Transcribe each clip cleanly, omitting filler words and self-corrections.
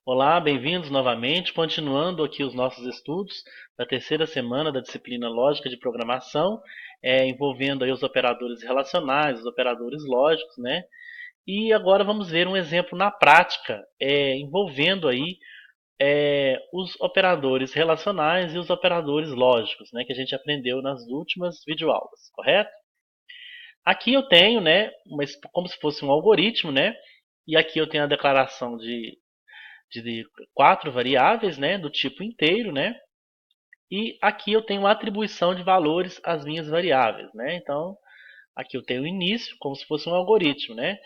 Olá, bem-vindos novamente, continuando aqui os nossos estudos da terceira semana da disciplina Lógica de Programação, envolvendo aí os operadores relacionais, os operadores lógicos, né? E agora vamos ver um exemplo na prática, envolvendo aí os operadores relacionais e os operadores lógicos, né? Que a gente aprendeu nas últimas videoaulas, correto? Aqui eu tenho, né, como se fosse um algoritmo, né? E aqui eu tenho a declaração de quatro variáveis, né, do tipo inteiro, né? E aqui eu tenho uma atribuição de valores às minhas variáveis, né? Então, aqui eu tenho o início, como se fosse um algoritmo, né?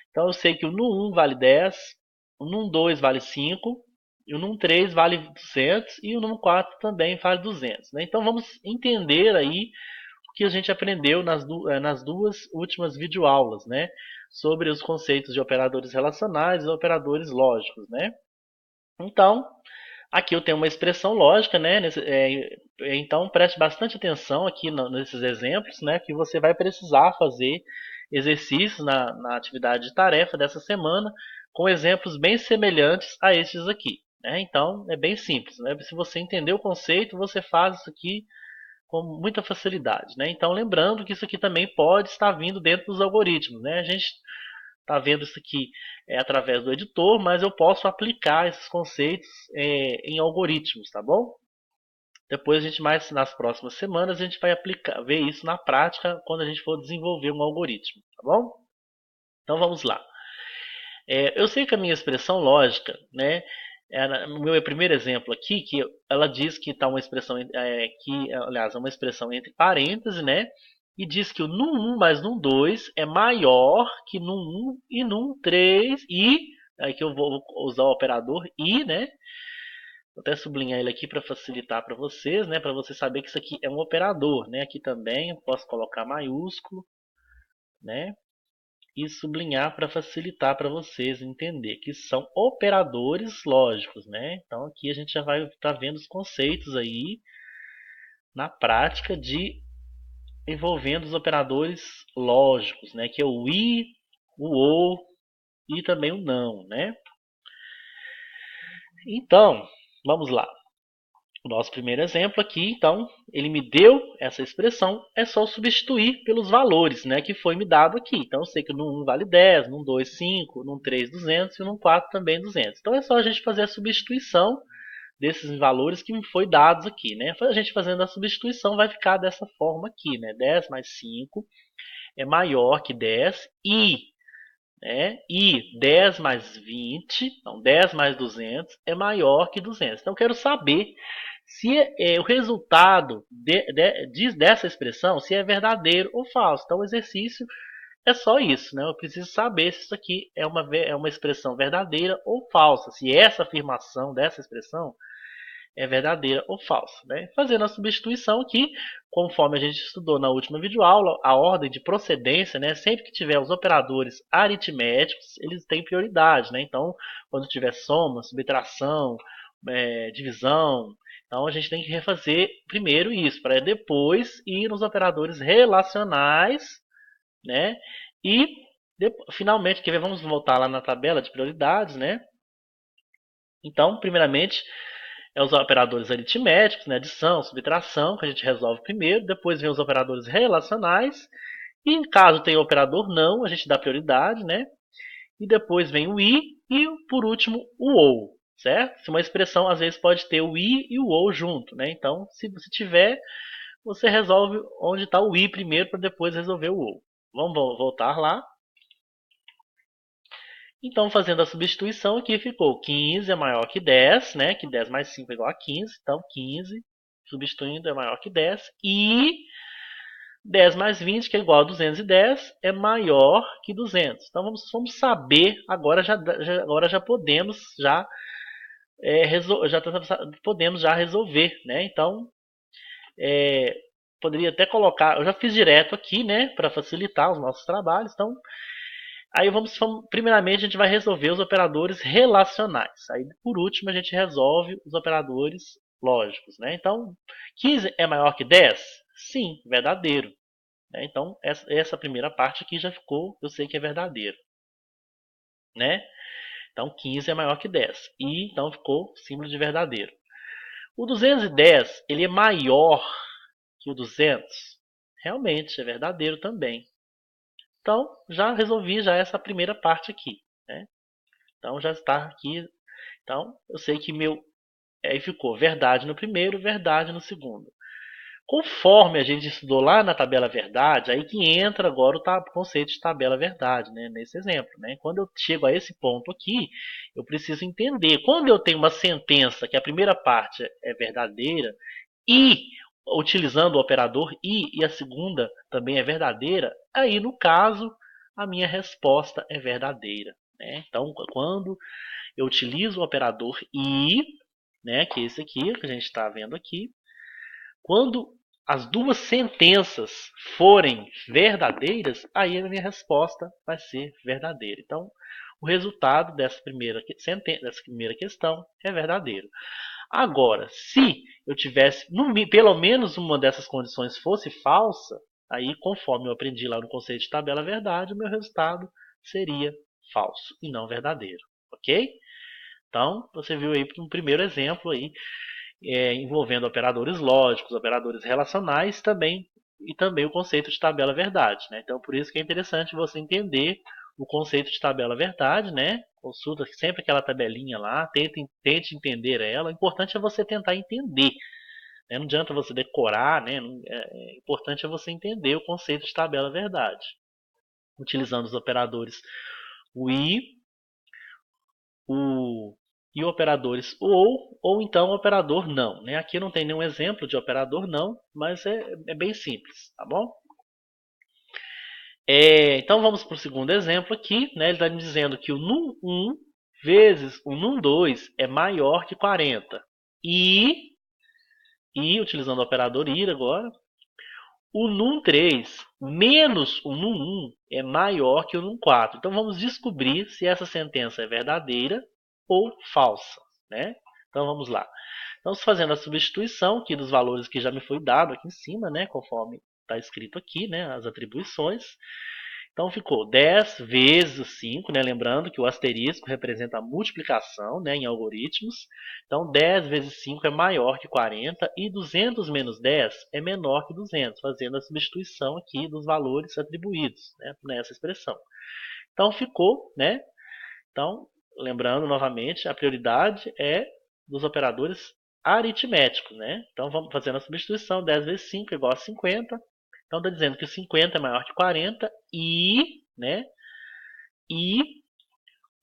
Então, eu sei que o num1 vale 10, o num2 vale 5, e o num3 vale 200 e o num4 também vale 200, né? Então, vamos entender aí o que a gente aprendeu nas duas últimas videoaulas, né? Sobre os conceitos de operadores relacionais e operadores lógicos, né? Então, aqui eu tenho uma expressão lógica, né? Então preste bastante atenção aqui nesses exemplos, né? Que você vai precisar fazer exercícios na atividade de tarefa dessa semana com exemplos bem semelhantes a estes aqui, né? Então é bem simples, né? Se você entender o conceito, você faz isso aqui com muita facilidade, né? Então lembrando que isso aqui também pode estar vindo dentro dos algoritmos, né? A gente está vendo isso aqui através do editor, mas eu posso aplicar esses conceitos em algoritmos, tá bom? Depois a gente mais nas próximas semanas a gente vai aplicar, ver isso na prática quando a gente for desenvolver um algoritmo, tá bom? Então vamos lá. Eu sei que a minha expressão lógica, né, no meu primeiro exemplo aqui, que ela diz que está uma expressão aliás, é uma expressão entre parênteses, né, e diz que o num1 mais num2 é maior que num1 e num3 e aí que eu vou usar o operador e, né? Vou até sublinhar ele aqui para facilitar para vocês, né, para você saber que isso aqui é um operador, né? Aqui também eu posso colocar maiúsculo, né? E sublinhar para facilitar para vocês entender que são operadores lógicos, né? Então aqui a gente já vai estar vendo os conceitos aí na prática de envolvendo os operadores lógicos, né? Que é o i, o ou e também o não, né? Então, vamos lá. O nosso primeiro exemplo aqui, então, ele me deu essa expressão, é só substituir pelos valores, né, que foi me dado aqui. Então, eu sei que no 1 vale 10, no 2 5, no 3 200 e no 4 também 200. Então, é só a gente fazer a substituição desses valores que me foi dados aqui, né? A gente fazendo a substituição vai ficar dessa forma aqui, né? 10 mais 5 é maior que 10 e 10 mais 20, então 10 mais 200 é maior que 200. Então eu quero saber se o resultado dessa expressão se é verdadeiro ou falso. Então o exercício é só isso, né? Eu preciso saber se isso aqui é uma expressão verdadeira ou falsa, se essa afirmação dessa expressão é verdadeira ou falsa, né? Fazendo a substituição aqui, conforme a gente estudou na última videoaula, a ordem de procedência, né? Sempre que tiver os operadores aritméticos, eles têm prioridade, né? Então, quando tiver soma, subtração, divisão, então a gente tem que refazer primeiro isso, para depois ir nos operadores relacionais, né? E finalmente, vamos voltar lá na tabela de prioridades, né? Então, primeiramente, os operadores aritméticos, né, adição, subtração, que a gente resolve primeiro, depois vem os operadores relacionais, e em caso tenha operador não, a gente dá prioridade, né? E depois vem o i e por último o ou, certo? Se uma expressão às vezes pode ter o i e o ou junto, né? Então, se você tiver, você resolve onde está o i primeiro para depois resolver o ou. Vamos voltar lá. Então, fazendo a substituição aqui, ficou 15 é maior que 10, né? Que 10 mais 5 é igual a 15. Então, 15, substituindo, é maior que 10. E 10 mais 20, que é igual a 210, é maior que 200. Então, vamos saber, agora já podemos podemos já resolver, né? Então, é, poderia até colocar, eu já fiz direto aqui, né? Para facilitar os nossos trabalhos. Então, aí primeiramente a gente vai resolver os operadores relacionais. Aí por último a gente resolve os operadores lógicos, né? Então, 15 é maior que 10? Sim, verdadeiro, né? Então, essa primeira parte aqui já ficou, eu sei que é verdadeiro, né? Então 15 é maior que 10. E então ficou símbolo de verdadeiro. O 210, ele é maior que o 200? Realmente, é verdadeiro também. Então, já resolvi já essa primeira parte aqui, né? Então, já está aqui. Então, eu sei que meu... Aí ficou verdade no primeiro, verdade no segundo. Conforme a gente estudou lá na tabela verdade, aí que entra agora o conceito de tabela verdade, né? Nesse exemplo, né? Quando eu chego a esse ponto aqui, eu preciso entender. Quando eu tenho uma sentença que a primeira parte é verdadeira e utilizando o operador e a segunda também é verdadeira, aí no caso a minha resposta é verdadeira, né? Então, quando eu utilizo o operador e, né, que é esse aqui que a gente está vendo aqui, quando as duas sentenças forem verdadeiras, aí a minha resposta vai ser verdadeira. Então, o resultado dessa primeira questão é verdadeiro. Agora, se eu tivesse, pelo menos uma dessas condições fosse falsa, aí, conforme eu aprendi lá no conceito de tabela verdade, o meu resultado seria falso e não verdadeiro. Ok? Então, você viu aí um primeiro exemplo aí envolvendo operadores lógicos, operadores relacionais também e também o conceito de tabela verdade, né? Então por isso que é interessante você entender o conceito de tabela verdade, né? Consulta sempre aquela tabelinha lá, tente entender ela. O importante é você tentar entender, né? Não adianta você decorar, né? É importante é você entender o conceito de tabela verdade, utilizando os operadores o i, o e operadores ou então operador não, né? Aqui não tem nenhum exemplo de operador não, mas é bem simples, tá bom? Então vamos para o segundo exemplo aqui, né? Ele está me dizendo que o num1 vezes o num2 é maior que 40 e utilizando o operador ir agora, o num3 menos o num1 é maior que o num4. Então vamos descobrir se essa sentença é verdadeira ou falsa, né? Então vamos lá. Estamos fazendo a substituição aqui dos valores que já me foi dado aqui em cima, né? Conforme está escrito aqui, né? As atribuições. Então ficou 10 vezes o 5, né? Lembrando que o asterisco representa a multiplicação, né, em algoritmos. Então 10 vezes 5 é maior que 40 e 200 menos 10 é menor que 200, fazendo a substituição aqui dos valores atribuídos, né, nessa expressão. Então ficou, né? Então, lembrando novamente, a prioridade é dos operadores aritméticos, né? Então vamos fazendo a substituição, 10 vezes 5 é igual a 50. Então está dizendo que o 50 é maior que 40 né? E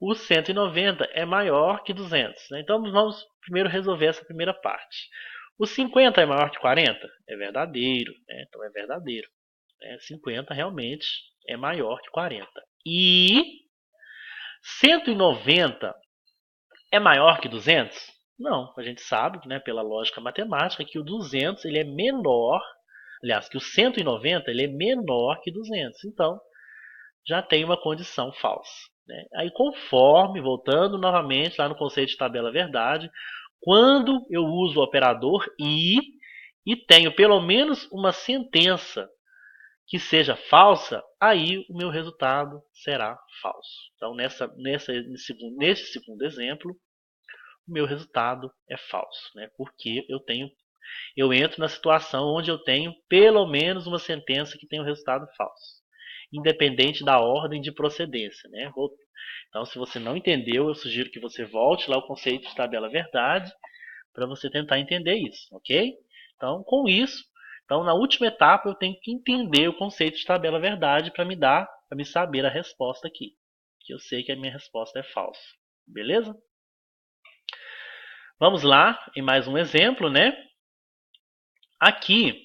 o 190 é maior que 200. Né? Então vamos primeiro resolver essa primeira parte. O 50 é maior que 40? É verdadeiro, né? Então é verdadeiro. 50 realmente é maior que 40. E 190 é maior que 200? Não, a gente sabe, né, pela lógica matemática, que o 200 ele é menor, aliás, que o 190 ele é menor que 200. Então, já tem uma condição falsa. Né? Aí, conforme, voltando novamente lá no conceito de tabela verdade, quando eu uso o operador e tenho pelo menos uma sentença que seja falsa, aí o meu resultado será falso. Então, nesse segundo exemplo, o meu resultado é falso, né? Porque eu entro na situação onde eu tenho pelo menos uma sentença que tem um resultado falso, independente da ordem de procedência, né? Então, se você não entendeu, eu sugiro que você volte lá ao conceito de tabela verdade para você tentar entender isso, ok? Então, com isso, então na última etapa eu tenho que entender o conceito de tabela verdade para me saber a resposta aqui, que eu sei que a minha resposta é falsa, beleza? Vamos lá em mais um exemplo, né? Aqui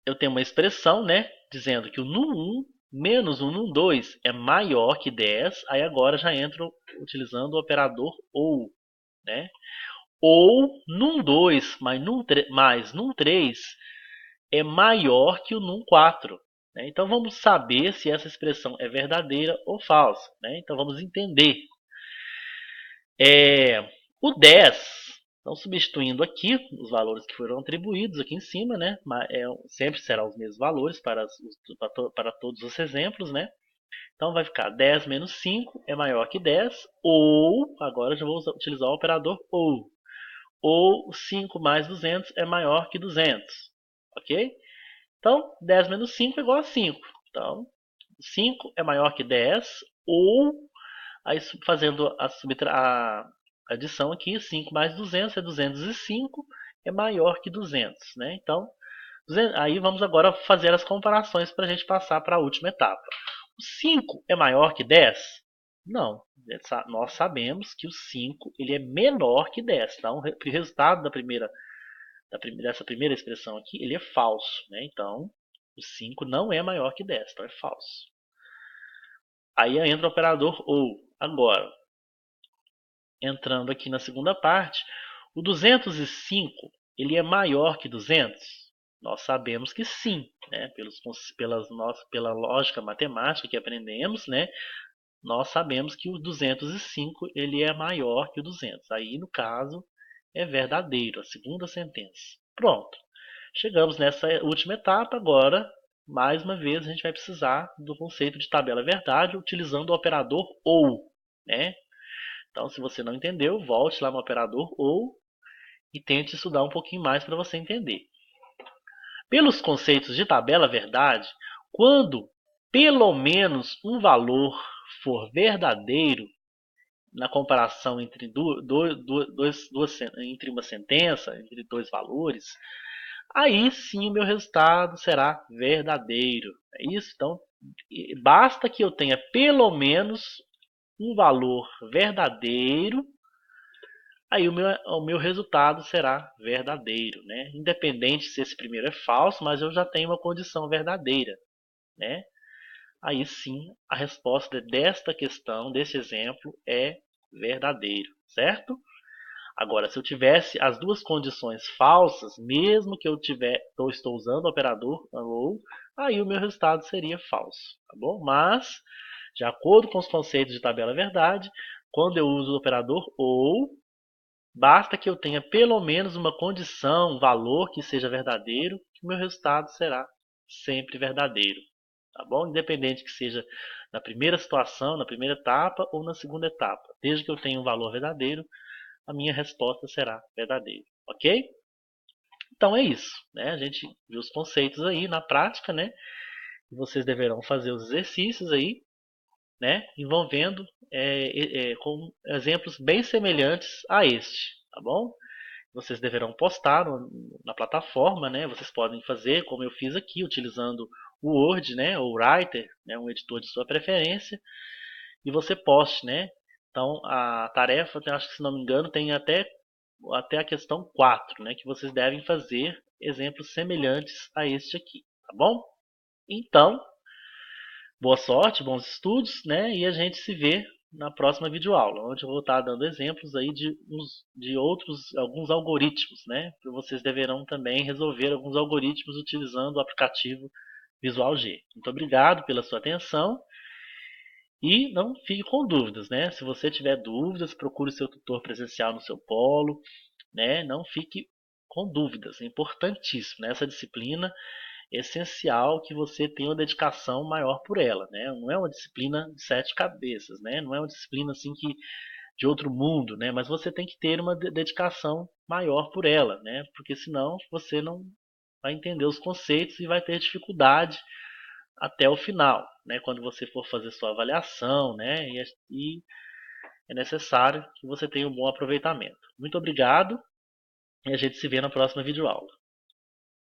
eu tenho uma expressão, né, dizendo que o num1 menos o num2 é maior que 10. Aí agora já entro utilizando o operador ou, né? Ou num2 mais num3 é maior que o num4. Né? Então vamos saber se essa expressão é verdadeira ou falsa. Né? Então vamos entender. O 10, então substituindo aqui os valores que foram atribuídos aqui em cima, né? Sempre serão os mesmos valores para todos os exemplos, né? Então vai ficar 10 menos 5 é maior que 10, ou, agora eu já vou utilizar o operador ou 5 mais 200 é maior que 200, ok? Então, 10 menos 5 é igual a 5. Então, 5 é maior que 10, ou, aí fazendo a adição aqui, 5 mais 200 é 205, é maior que 200, né? Então, aí vamos agora fazer as comparações para a gente passar para a última etapa. O 5 é maior que 10? Não, nós sabemos que o 5 ele é menor que 10. Então, o resultado dessa primeira expressão aqui, ele é falso, né? Então, o 5 não é maior que 10, então é falso. Aí entra o operador ou. Agora, entrando aqui na segunda parte, o 205 ele é maior que 200? Nós sabemos que sim, né? Pela lógica matemática que aprendemos, né? Nós sabemos que o 205 ele é maior que o 200. Aí, no caso, é verdadeiro, a segunda sentença. Pronto. Chegamos nessa última etapa. Agora, mais uma vez, a gente vai precisar do conceito de tabela verdade utilizando o operador ou, né? Então, se você não entendeu, volte lá no operador ou e tente estudar um pouquinho mais para você entender. Pelos conceitos de tabela verdade, quando pelo menos um valor for verdadeiro na comparação entre entre uma sentença, entre dois valores, aí sim o meu resultado será verdadeiro. É isso? Então, basta que eu tenha pelo menos um valor verdadeiro, aí o meu resultado será verdadeiro, né? Independente se esse primeiro é falso, mas eu já tenho uma condição verdadeira, né? Aí sim a resposta desta questão, desse exemplo, é verdadeiro, certo? Agora, se eu tivesse as duas condições falsas, mesmo que eu estou usando o operador ou, aí o meu resultado seria falso, tá bom? Mas, de acordo com os conceitos de tabela verdade, quando eu uso o operador ou, basta que eu tenha pelo menos uma condição, um valor que seja verdadeiro, que o meu resultado será sempre verdadeiro, tá bom? Independente que seja na primeira situação, na primeira etapa ou na segunda etapa. Desde que eu tenha um valor verdadeiro, a minha resposta será verdadeira, ok? Então é isso, né? A gente viu os conceitos aí na prática, né? E vocês deverão fazer os exercícios aí, né? Envolvendo com exemplos bem semelhantes a este, tá bom? Vocês deverão postar na plataforma, né? Vocês podem fazer como eu fiz aqui, utilizando o Word, né? Ou o Writer, né? Um editor de sua preferência, e você poste, né? Então a tarefa, eu acho que se não me engano, tem até a questão 4, né, que vocês devem fazer exemplos semelhantes a este aqui, tá bom? Então, boa sorte, bons estudos, né, e a gente se vê na próxima videoaula, onde eu vou estar dando exemplos aí de alguns algoritmos, né, que vocês deverão também resolver alguns algoritmos utilizando o aplicativo Visual G. Muito obrigado pela sua atenção e não fique com dúvidas, né? Se você tiver dúvidas, procure seu tutor presencial no seu polo, né? Não fique com dúvidas, é importantíssimo. Nessa disciplina é essencial que você tenha uma dedicação maior por ela, né? Não é uma disciplina de sete cabeças, né? Não é uma disciplina assim que de outro mundo, né? Mas você tem que ter uma dedicação maior por ela, né? Porque senão você não vai entender os conceitos e vai ter dificuldade até o final, né? Quando você for fazer sua avaliação, né? E é necessário que você tenha um bom aproveitamento. Muito obrigado e a gente se vê na próxima videoaula.